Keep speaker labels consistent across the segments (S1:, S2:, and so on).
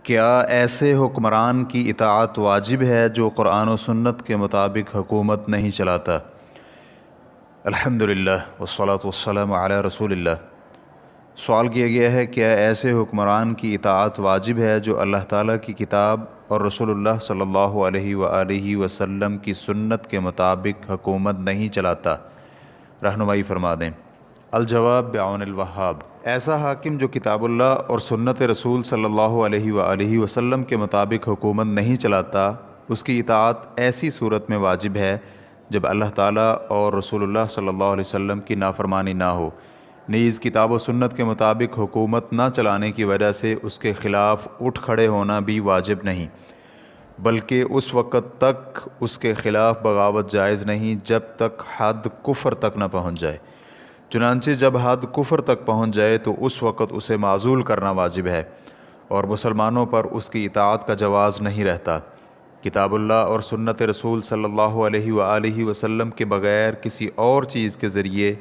S1: کیا ایسے حکمران کی اطاعت واجب ہے جو قرآن و سنت کے مطابق حکومت نہیں چلاتا؟ الحمدللہ والصلاة والسلام علی رسول اللہ۔ سوال کیا گیا ہے، کیا ایسے حکمران کی اطاعت واجب ہے جو اللہ تعالیٰ کی کتاب اور رسول اللہ صلی اللہ علیہ وآلہ وسلم کی سنت کے مطابق حکومت نہیں چلاتا؟ رہنمائی فرما دیں۔ الجواب بعون الوہاب، ایسا حاکم جو کتاب اللہ اور سنت رسول صلی اللہ علیہ وآلہ وسلم کے مطابق حکومت نہیں چلاتا، اس کی اطاعت ایسی صورت میں واجب ہے جب اللہ تعالیٰ اور رسول اللہ صلی اللہ علیہ وسلم کی نافرمانی نہ ہو، نیز کتاب و سنت کے مطابق حکومت نہ چلانے کی وجہ سے اس کے خلاف اٹھ کھڑے ہونا بھی واجب نہیں، بلکہ اس وقت تک اس کے خلاف بغاوت جائز نہیں جب تک حد کفر تک نہ پہنچ جائے۔ چنانچہ جب حد کفر تک پہنچ جائے تو اس وقت اسے معزول کرنا واجب ہے اور مسلمانوں پر اس کی اطاعت کا جواز نہیں رہتا۔ کتاب اللہ اور سنت رسول صلی اللہ علیہ وآلہ وسلم کے بغیر کسی اور چیز کے ذریعے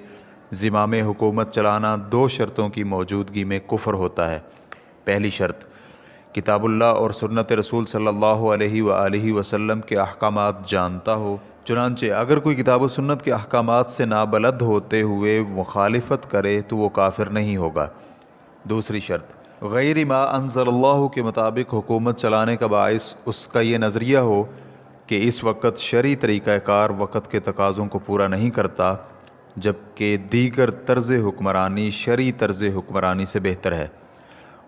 S1: زمام حکومت چلانا دو شرطوں کی موجودگی میں کفر ہوتا ہے۔ پہلی شرط، کتاب اللہ اور سنت رسول صلی اللہ علیہ وآلہ وسلم کے احکامات جانتا ہو، چنانچہ اگر کوئی کتاب و سنت کے احکامات سے نابلد ہوتے ہوئے مخالفت کرے تو وہ کافر نہیں ہوگا۔ دوسری شرط، غیر ما انزل اللہ کے مطابق حکومت چلانے کا باعث اس کا یہ نظریہ ہو کہ اس وقت شرعی طریقہ کار وقت کے تقاضوں کو پورا نہیں کرتا، جبکہ دیگر طرز حکمرانی شرعی طرز حکمرانی سے بہتر ہے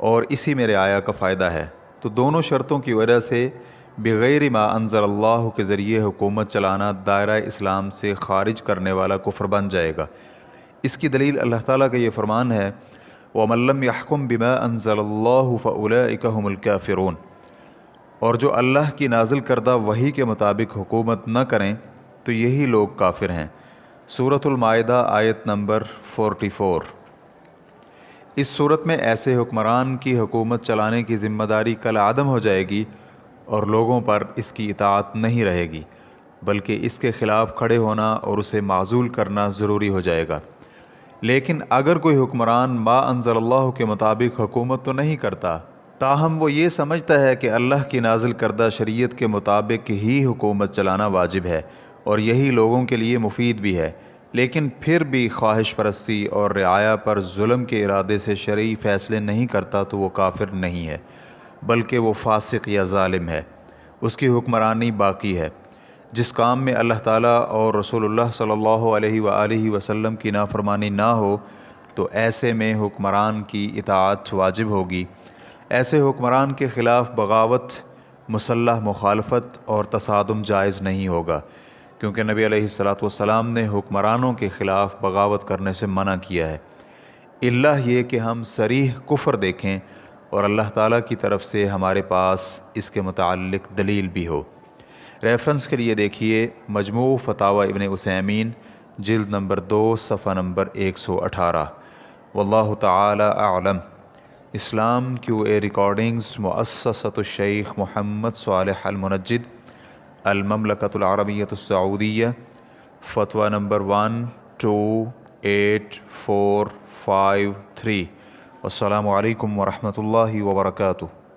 S1: اور اسی میں رعایا کا فائدہ ہے، تو دونوں شرطوں کی وجہ سے بغیر ما انزل اللہ کے ذریعے حکومت چلانا دائرہ اسلام سے خارج کرنے والا کفر بن جائے گا۔ اس کی دلیل اللہ تعالیٰ کا یہ فرمان ہے، وَمَن لَّمْ يَحْكُم بِمَا أَنزَلَ اللَّهُ فَأُولَٰئِكَ هُمُ الْكَافِرُونَ، اور جو اللہ کی نازل کردہ وحی کے مطابق حکومت نہ کریں تو یہی لوگ کافر ہیں۔ سورۃ المائدہ آیت نمبر 44۔ اس صورت میں ایسے حکمران کی حکومت چلانے کی ذمہ داری کالعدم ہو جائے گی اور لوگوں پر اس کی اطاعت نہیں رہے گی، بلکہ اس کے خلاف کھڑے ہونا اور اسے معزول کرنا ضروری ہو جائے گا۔ لیکن اگر کوئی حکمران ما انزل اللہ کے مطابق حکومت تو نہیں کرتا، تاہم وہ یہ سمجھتا ہے کہ اللہ کی نازل کردہ شریعت کے مطابق ہی حکومت چلانا واجب ہے اور یہی لوگوں کے لیے مفید بھی ہے، لیکن پھر بھی خواہش پرستی اور رعایا پر ظلم کے ارادے سے شرعی فیصلے نہیں کرتا تو وہ کافر نہیں ہے، بلکہ وہ فاسق یا ظالم ہے، اس کی حکمرانی باقی ہے۔ جس کام میں اللہ تعالیٰ اور رسول اللہ صلی اللہ علیہ وآلہ وسلم کی نافرمانی نہ ہو تو ایسے میں حکمران کی اطاعت واجب ہوگی۔ ایسے حکمران کے خلاف بغاوت، مسلح مخالفت اور تصادم جائز نہیں ہوگا، کیونکہ نبی علیہ السلام نے حکمرانوں کے خلاف بغاوت کرنے سے منع کیا ہے، الا یہ کہ ہم صریح کفر دیکھیں اور اللہ تعالیٰ کی طرف سے ہمارے پاس اس کے متعلق دلیل بھی ہو۔ ریفرنس کے لیے دیکھیے مجموع فتاوی ابن عثیمین، جلد نمبر 2، صفحہ نمبر 118۔ واللہ تعالی اعلم۔ اسلام کیو اے ریکارڈنگز، مؤسسۃ الشیخ محمد صالح المنجد، المملکۃ العربیۃ السعودیہ، فتویٰ نمبر 128453۔ السلام علیکم ورحمۃ اللہ وبرکاتہ۔